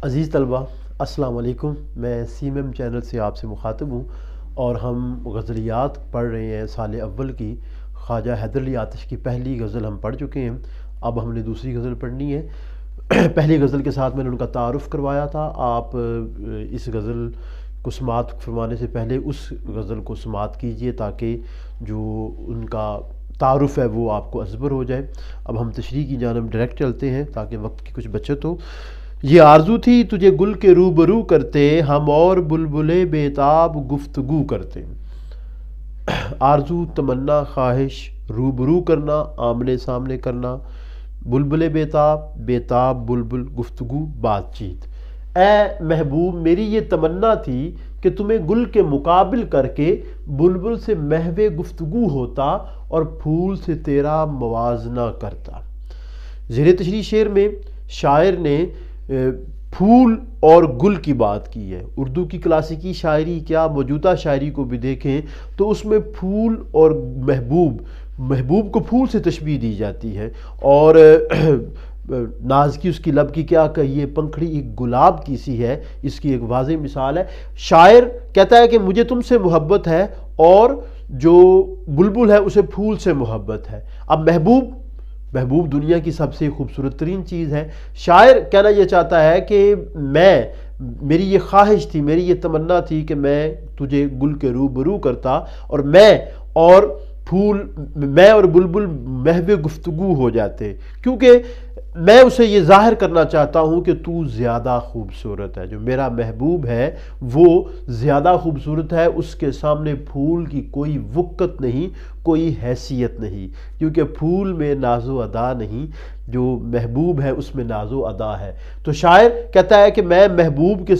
عزیز طلبہ، السلام علیکم۔ میں سیم ایم چینل سے آپ سے مخاطب ہوں اور ہم غزلیات پڑھ رہے ہیں سال اول کی۔ خواجہ حیدر علی آتش کی پہلی غزل ہم پڑھ چکے ہیں، اب ہم نے دوسری غزل پڑھنی ہے۔ پہلی غزل کے ساتھ میں نے ان کا تعارف کروایا تھا۔ آپ اس غزل کو سماعت فرمانے سے پہلے اس غزل کو سماعت کیجئے تاکہ جو ان کا تعارف ہے وہ آپ کو ازبر ہو جائے۔ اب ہم تشریح کی جانب ڈائریکٹ چلتے ہیں تاکہ وقت کی کچھ بچت ہو۔ یہ آرزو تھی تجھے گل کے روبرو کرتے، ہم اور بلبلے بیتاب گفتگو کرتے۔ آرزو، تمنا، خواہش، روبرو کرنا، آمنے سامنے کرنا، بلبلے بیتاب، بیتاب بلبل، گفتگو بات چیت۔ اے محبوب، میری یہ تمنا تھی کہ تمہیں گل کے مقابل کر کے بلبل سے محو گفتگو ہوتا اور پھول سے تیرا موازنہ کرتا۔ زیر تشریح شعر میں شاعر نے پھول اور گل کی بات کی ہے۔ اردو کی کلاسیکی شاعری کیا موجودہ شاعری کو بھی دیکھیں تو اس میں پھول اور محبوب کو پھول سے تشبیہ دی جاتی ہے، اور ناز کی اس کی لب کی کیا کہیے، پنکھڑی ایک گلاب کی سی ہے، اس کی ایک واضح مثال ہے۔ شاعر کہتا ہے کہ مجھے تم سے محبت ہے اور جو بلبل ہے اسے پھول سے محبت ہے۔ اب محبوب دنیا کی سب سے خوبصورت ترین چیز ہے۔ شاعر کہنا یہ چاہتا ہے کہ میری یہ خواہش تھی، میری یہ تمنا تھی کہ میں تجھے گل کے روبرو کرتا اور میں اور بلبل محو گفتگو ہو جاتے، کیونکہ میں اسے یہ ظاہر کرنا چاہتا ہوں کہ تو زیادہ خوبصورت ہے۔ جو میرا محبوب ہے وہ زیادہ خوبصورت ہے، اس کے سامنے پھول کی کوئی وقت نہیں، کوئی حیثیت نہیں، کیونکہ پھول میں ناز و ادا نہیں، جو محبوب ہے اس میں ناز و ادا ہے۔ تو شاعر کہتا ہے کہ اے محبوب،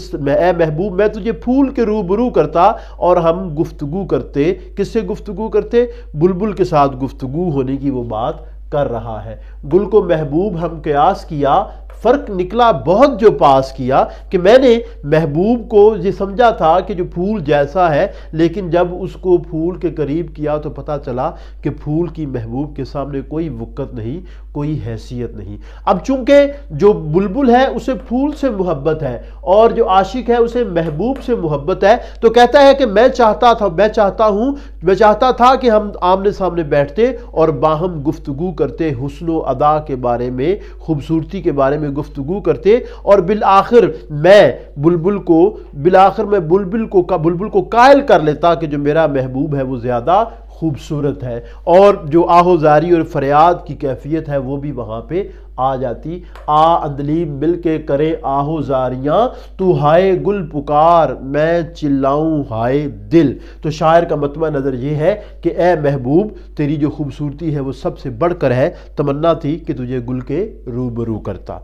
میں تجھے پھول کے روبرو کرتا اور ہم گفتگو کرتے۔ کس سے گفتگو کرتے؟ بلبل کے ساتھ گفتگو ہونے کی وہ بات کر رہا ہے۔ گل کو محبوب ہم قیاس کیا، فرق نکلا بہت جو پاس کیا، کہ میں نے محبوب کو یہ سمجھا تھا کہ جو پھول جیسا ہے، لیکن جب اس کو پھول کے قریب کیا تو پتہ چلا کہ پھول کی محبوب کے سامنے کوئی وقت نہیں، کوئی حیثیت نہیں۔ اب چونکہ جو بلبل ہے اسے پھول سے محبت ہے اور جو عاشق ہے اسے محبوب سے محبت ہے، تو کہتا ہے کہ میں چاہتا تھا کہ ہم آمنے سامنے بیٹھتے اور باہم گفتگو کرتے، حسن و ادا کے بارے میں، خوبصورتی کے بارے میں گفتگو کرتے، اور بالآخر میں بلبل کو قائل کر لیتا کہ جو میرا محبوب ہے وہ زیادہ خوبصورت ہے، اور جو آہو زاری اور فریاد کی کیفیت ہے وہ بھی وہاں پہ آ جاتی۔ اندلیب مل کے کرے آہو زاریاں، تو ہائے گل پکار میں چلاؤں ہائے دل۔ تو شاعر کا مطمع نظر یہ ہے کہ اے محبوب، تیری جو خوبصورتی ہے وہ سب سے بڑھ کر ہے، تمنا تھی کہ تجھے گل کے روبرو کرتا۔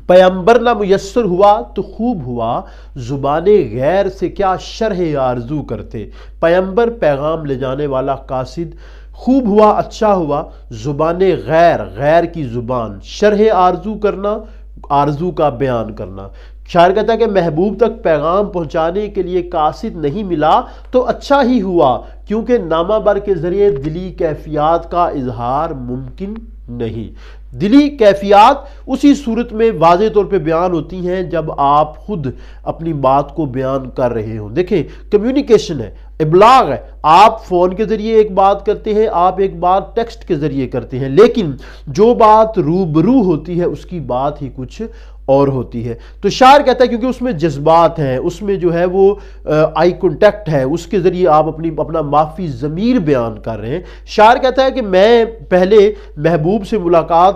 پیمبر نہ میسر ہوا تو خوب ہوا، زبان غیر سے کیا شرح آرزو کرتے۔ پیمبر پیغام لے جانے والا قاصد، خوب ہوا اچھا ہوا، زبان غیر کی زبان، شرح آرزو کرنا، آرزو کا بیان کرنا۔ شاعر کہتا ہے کہ محبوب تک پیغام پہنچانے کے لیے قاصد نہیں ملا تو اچھا ہی ہوا، کیونکہ نامہ بر کے ذریعے دلی کیفیات کا اظہار ممکن نہیں۔ دلی کیفیات اسی صورت میں واضح طور پہ بیان ہوتی ہیں جب آپ خود اپنی بات کو بیان کر رہے ہوں۔ دیکھیں، کمیونیکیشن ہے، ابلاغ ہے، آپ فون کے ذریعے ایک بات کرتے ہیں، آپ ایک بات ٹیکسٹ کے ذریعے کرتے ہیں، لیکن جو بات روبرو ہوتی ہے اس کی بات ہی کچھ اور ہوتی ہے۔ تو شاعر کہتا ہے کیونکہ اس میں جذبات ہیں، اس میں جو ہے وہ آئی کنٹیکٹ ہے، اس کے ذریعے آپ اپنا مافی ضمیر بیان کر رہے ہیں۔ شاعر کہتا ہے کہ میں پہلے محبوب سے ملاقات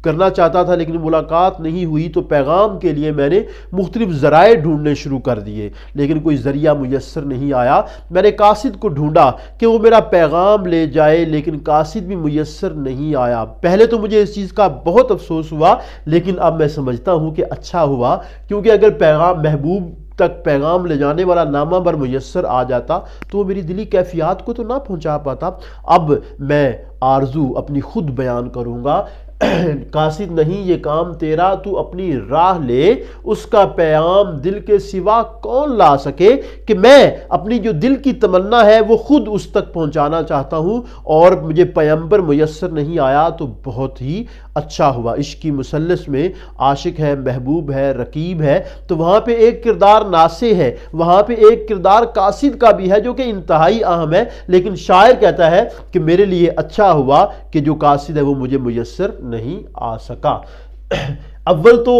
کرنا چاہتا تھا لیکن ملاقات نہیں ہوئی، تو پیغام کے لیے میں نے مختلف ذرائع ڈھونڈنے شروع کر دیے، لیکن کوئی ذریعہ میسر نہیں آیا۔ میں نے قاصد کو ڈھونڈا کہ وہ میرا پیغام لے جائے، لیکن قاصد بھی میسر نہیں آیا۔ پہلے تو مجھے اس چیز کا بہت افسوس ہوا، لیکن اب میں سمجھتا ہوں کہ اچھا ہوا، کیونکہ اگر محبوب تک پیغام لے جانے والا نامہ بر میسر آ جاتا تو وہ میری دلی کیفیات کو تو نہ پہنچا پاتا۔ اب میں آرزو اپنی خود بیان کروں گا۔ قاصد نہیں یہ کام تیرا، تو اپنی راہ لے، اس کا پیام دل کے سوا کون لا سکے، کہ میں اپنی جو دل کی تمنا ہے وہ خود اس تک پہنچانا چاہتا ہوں اور مجھے پیغمبر میسر نہیں آیا تو بہت ہی اچھا ہوا۔ عشق کی مثلث میں عاشق ہے، محبوب ہے، رقیب ہے، تو وہاں پہ ایک کردار ناصح ہے، وہاں پہ ایک کردار قاصد کا بھی ہے جو کہ انتہائی اہم ہے، لیکن شاعر کہتا ہے کہ میرے لیے اچھا ہوا کہ جو قاصد ہے وہ مجھے میسر نہیں آ سکا۔ اول تو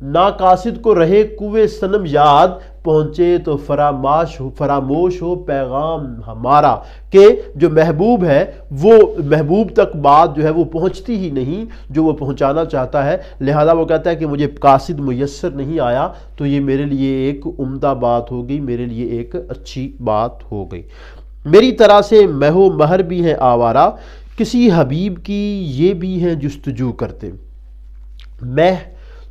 نا قاصد کو رہے کوئے صنم یاد، پہنچے تو فراموش ہو پیغام ہمارا، کہ جو محبوب ہے وہ محبوب تک بات جو ہے وہ پہنچتی ہی نہیں جو وہ پہنچانا چاہتا ہے، لہذا وہ کہتا ہے کہ مجھے قاصد میسر نہیں آیا تو یہ میرے لیے ایک عمدہ بات ہو گئی، میرے لیے ایک اچھی بات ہو گئی۔ میری طرح سے مہ و مہر بھی ہیں آوارہ، کسی حبیب کی یہ بھی ہیں جستجو کرتے۔ مہ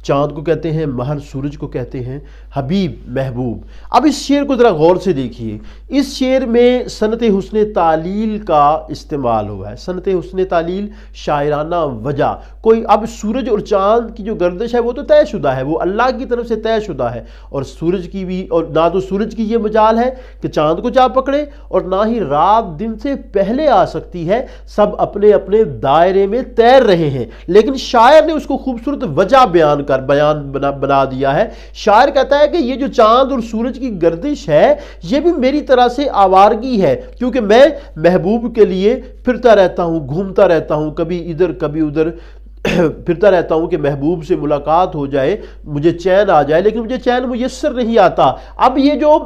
چاند کو کہتے ہیں، مہر سورج کو کہتے ہیں، حبیب محبوب۔ اب اس شعر کو ذرا غور سے دیکھیے، اس شعر میں صنعت حسن تعلیل کا استعمال ہوا ہے۔ صنعت حسن تعلیل شاعرانہ وجہ، کوئی اب سورج اور چاند کی جو گردش ہے وہ تو طے شدہ ہے، وہ اللہ کی طرف سے طے شدہ ہے، اور سورج کی بھی، اور نہ تو سورج کی یہ مجال ہے کہ چاند کو جا پکڑے، اور نہ ہی رات دن سے پہلے آ سکتی ہے، سب اپنے اپنے دائرے میں تیر رہے ہیں، لیکن شاعر نے اس کو خوبصورت وجہ بنا دیا ہے۔ شاعر کہتا ہے کہ یہ جو چاند اور سورج کی گردش ہے یہ بھی میری طرح سے آوارگی ہے، کیونکہ میں محبوب کے لیے پھرتا رہتا ہوں، گھومتا رہتا ہوں، کبھی ادھر کبھی ادھر پھرتا رہتا ہوں کہ محبوب سے ملاقات ہو جائے، مجھے چین آ جائے، لیکن مجھے چین میسر نہیں آتا۔ اب یہ جو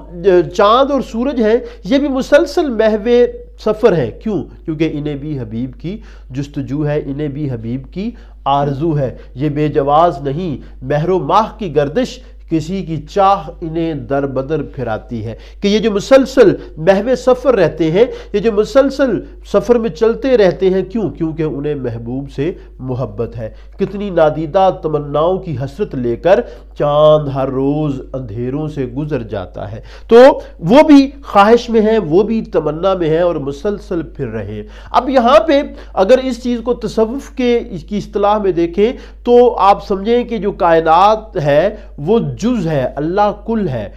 چاند اور سورج ہیں یہ بھی مسلسل محو سفر ہیں، کیوں؟ کیونکہ انہیں بھی حبیب کی جستجو ہے، انہیں بھی حبیب کی آرزو ہے، یہ بے جواز نہیں، مہر و ماہ کی گردش کسی کی چاہ انہیں در بدر پھراتی ہے، کہ یہ جو مسلسل محو سفر رہتے ہیں، یہ جو مسلسل سفر میں چلتے رہتے ہیں، کیوں؟ کیونکہ انہیں محبوب سے محبت ہے۔ کتنی نادیدہ تمناؤں کی حسرت لے کر چاند ہر روز اندھیروں سے گزر جاتا ہے، تو وہ بھی خواہش میں ہیں، وہ بھی تمنا میں ہیں اور مسلسل پھر رہے ہیں۔ اب یہاں پہ اگر اس چیز کو تصوف کی اصطلاح میں دیکھیں تو آپ سمجھیں کہ جو کائنات ہے وہ جز ہے، اللہ کل ہے،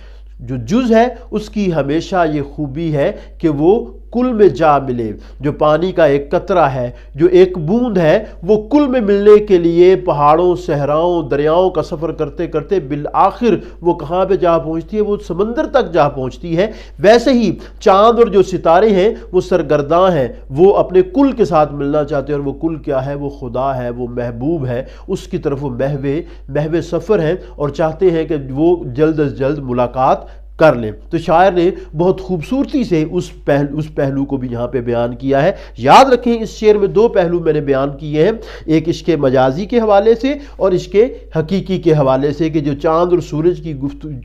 جو جز ہے اس کی ہمیشہ یہ خوبی ہے کہ وہ کل میں جا ملے، جو پانی کا ایک قطرہ ہے، جو ایک بوند ہے، وہ کل میں ملنے کے لیے پہاڑوں، صحراؤں، دریاؤں کا سفر کرتے کرتے بالآخر وہ کہاں پہ جا پہنچتی ہے؟ وہ سمندر تک جا پہنچتی ہے۔ ویسے ہی چاند اور جو ستارے ہیں وہ سرگرداں ہیں، وہ اپنے کل کے ساتھ ملنا چاہتے ہیں، اور وہ کل کیا ہے؟ وہ خدا ہے، وہ محبوب ہے، اس کی طرف وہ محو سفر ہیں اور چاہتے ہیں کہ وہ جلد از جلد ملاقات کر لیں۔ تو شاعر نے بہت خوبصورتی سے اس پہلو کو بھی یہاں پہ بیان کیا ہے۔ یاد رکھیں اس شعر میں دو پہلو میں نے بیان کیے ہیں، ایک عشق مجازی کے حوالے سے اور عشق حقیقی کے حوالے سے، کہ جو چاند اور سورج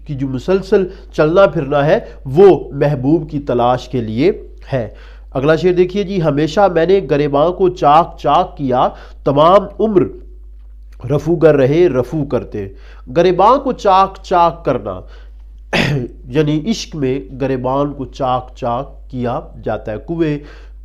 کی جو مسلسل چلنا پھرنا ہے وہ محبوب کی تلاش کے لیے ہے۔ اگلا شعر دیکھیے جی، ہمیشہ میں نے گریباں کو چاک چاک کیا، تمام عمر رفوگر رہے رفو کرتے۔ گریباں کو چاک چاک کرنا یعنی عشق میں گریبان کو چاک چاک کیا جاتا ہے۔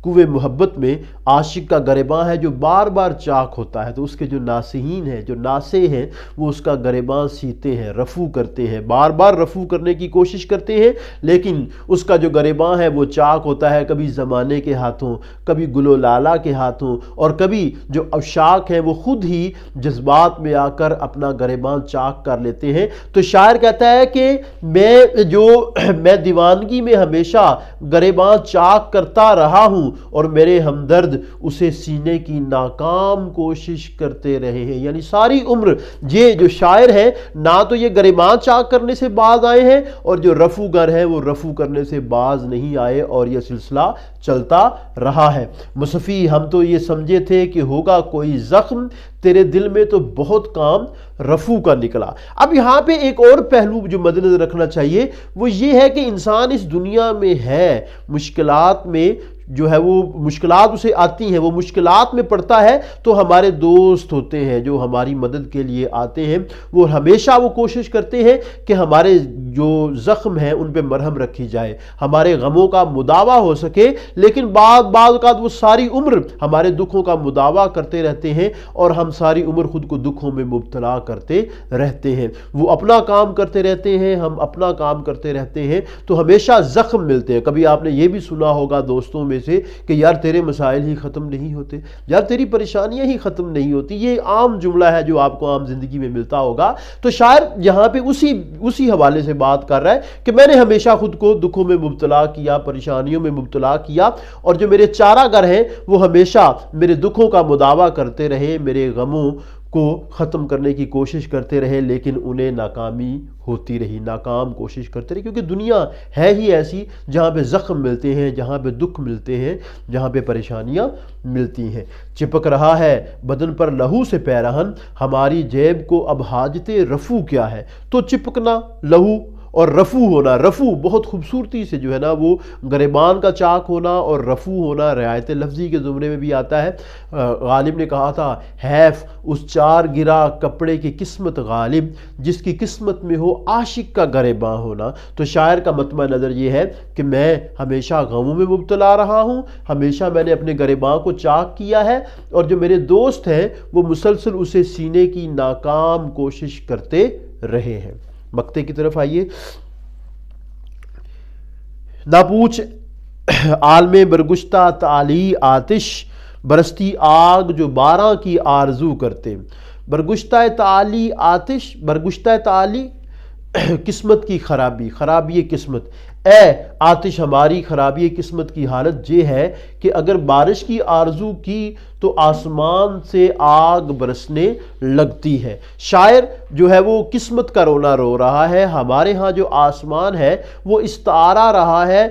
کوئے محبت میں عاشق کا گریباں ہے جو بار بار چاک ہوتا ہے، تو اس کے جو ناصحین ہیں، جو ناصح ہیں، وہ اس کا گریباں سیتے ہیں، رفو کرتے ہیں، بار بار رفو کرنے کی کوشش کرتے ہیں، لیکن اس کا جو گریباں ہے وہ چاک ہوتا ہے، کبھی زمانے کے ہاتھوں، کبھی گل و لالہ کے ہاتھوں، اور کبھی جو عشاق ہیں وہ خود ہی جذبات میں آ کر اپنا گریباں چاک کر لیتے ہیں۔ تو شاعر کہتا ہے کہ میں دیوانگی میں ہمیشہ گریباں چاک کرتا رہا ہوں، اور میرے ہمدرد اسے سینے کی ناکام کوشش کرتے رہے ہیں۔ یعنی ساری عمر یہ جو شاعر ہے نہ تو یہ گریباں چاک کرنے سے باز آئے ہیں، اور جو رفو گر ہے وہ رفو کرنے سے باز نہیں آئے، اور یہ سلسلہ چلتا رہا ہے۔ مصفی ہم تو یہ سمجھے تھے کہ ہوگا کوئی زخم، تیرے دل میں تو بہت کام رفو کا نکلا۔ اب یہاں پہ ایک اور پہلو جو مد نظر رکھنا چاہیے وہ یہ ہے کہ انسان اس دنیا میں ہے، مشکلات میں جو ہے وہ مشکلات اسے آتی ہیں، وہ مشکلات میں پڑتا ہے تو ہمارے دوست ہوتے ہیں جو ہماری مدد کے لیے آتے ہیں، وہ ہمیشہ وہ کوشش کرتے ہیں کہ ہمارے جو زخم ہیں ان پہ مرہم رکھی جائے، ہمارے غموں کا مداوع ہو سکے، لیکن بعض اوقات وہ ساری عمر ہمارے دکھوں کا مداوع کرتے رہتے ہیں اور ہم ساری عمر خود کو دکھوں میں مبتلا کرتے رہتے ہیں۔ وہ اپنا کام کرتے رہتے ہیں، ہم اپنا کام کرتے رہتے ہیں، تو ہمیشہ زخم ملتے ہیں۔ کبھی آپ نے یہ بھی سنا ہوگا دوستوں میں سے کہ یار تیرے مسائل ہی ختم نہیں ہوتے، یار تیری پریشانیاں ہی ختم نہیں ہوتی، یہ عام جملہ ہے جو آپ کو عام زندگی میں ملتا ہوگا۔ تو شاعر یہاں پہ اسی حوالے سے بات کر رہا ہے کہ میں نے ہمیشہ خود کو دکھوں میں مبتلا کیا، پریشانیوں میں مبتلا کیا، اور جو میرے چارہ گر ہیں وہ ہمیشہ میرے دکھوں کا مداوع کرتے رہے، میرے غموں کو ختم کرنے کی کوشش کرتے رہے، لیکن انہیں ناکامی ہوتی رہی، ناکام کوشش کرتے رہے، کیونکہ دنیا ہے ہی ایسی جہاں پہ زخم ملتے ہیں، جہاں پہ دکھ ملتے ہیں، جہاں پہ پریشانیاں ملتی ہیں۔ چپک رہا ہے بدن پر لہو سے پیرہن، ہماری جیب کو اب حاجت رفو کیا ہے۔ تو چپکنا، لہو اور رفو ہونا، رفو بہت خوبصورتی سے جو ہے نا وہ گریبان کا چاک ہونا، اور رفو ہونا رعایت لفظی کے زمرے میں بھی آتا ہے۔ غالب نے کہا تھا حیف اس چار گرا کپڑے کی قسمت غالب، جس کی قسمت میں ہو عاشق کا گریباں ہونا۔ تو شاعر کا مطمع نظر یہ ہے کہ میں ہمیشہ غموں میں مبتلا رہا ہوں، ہمیشہ میں نے اپنے گریباں کو چاک کیا ہے، اور جو میرے دوست ہیں وہ مسلسل اسے سینے کی ناکام کوشش کرتے رہے ہیں۔ مقطع کی طرف آئیے۔ نہ پوچھ عالم برگشتہ تعالی آتش، برستی آگ جو بارہ کی آرزو کرتے۔ برگشتہ تعالی آتش، برگشتہ تعالی قسمت کی خرابی، خرابی قسمت۔ اے آتش ہماری خرابی قسمت کی حالت یہ ہے کہ اگر بارش کی آرزو کی تو آسمان سے آگ برسنے لگتی ہے۔ شاعر جو ہے وہ قسمت کا رونا رو رہا ہے، ہمارے ہاں جو آسمان ہے وہ استعارہ رہا ہے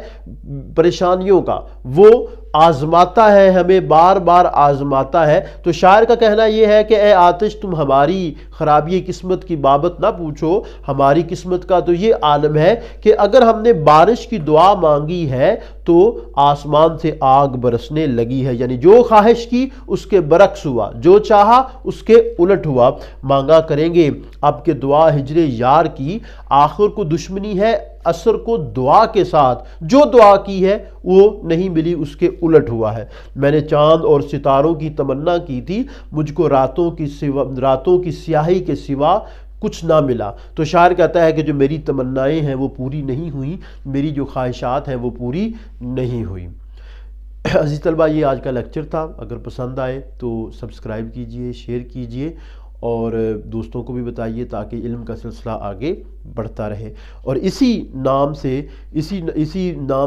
پریشانیوں کا، وہ آزماتا ہے ہمیں، بار بار آزماتا ہے۔ تو شاعر کا کہنا یہ ہے کہ اے آتش تم ہماری خرابی قسمت کی بابت نہ پوچھو، ہماری قسمت کا تو یہ عالم ہے کہ اگر ہم نے بارش کی دعا مانگی ہے تو آسمان سے آگ برسنے لگی ہے، یعنی جو خواہش کی اس کے برعکس ہوا، جو چاہا اس کے الٹ ہوا۔ مانگا کریں گے اب کہ دعا ہجر یار کی، آخر کو دشمنی ہے اثر کو دعا کے ساتھ، جو دعا کی ہے وہ نہیں ملی، اس کے الٹ ہوا ہے۔ میں نے چاند اور ستاروں کی تمنا کی تھی، مجھ کو راتوں کی سیاہی کے سوا کچھ نہ ملا۔ تو شاعر کہتا ہے کہ جو میری تمنائیں ہیں وہ پوری نہیں ہوئیں، میری جو خواہشات ہیں وہ پوری نہیں ہوئی۔ عزیز طلبہ، یہ آج کا لیکچر تھا، اگر پسند آئے تو سبسکرائب کیجئے، شیئر کیجئے، اور دوستوں کو بھی بتائیے تاکہ علم کا سلسلہ آگے بڑھتا رہے۔ اور اسی نام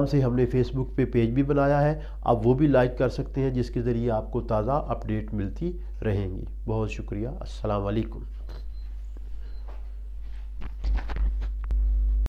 سے ہم نے فیس بک پہ پیج بھی بنایا ہے، آپ وہ بھی لائک کر سکتے ہیں، جس کے ذریعے آپ کو تازہ اپڈیٹ ملتی رہیں گی۔ بہت شکریہ، السلام علیکم۔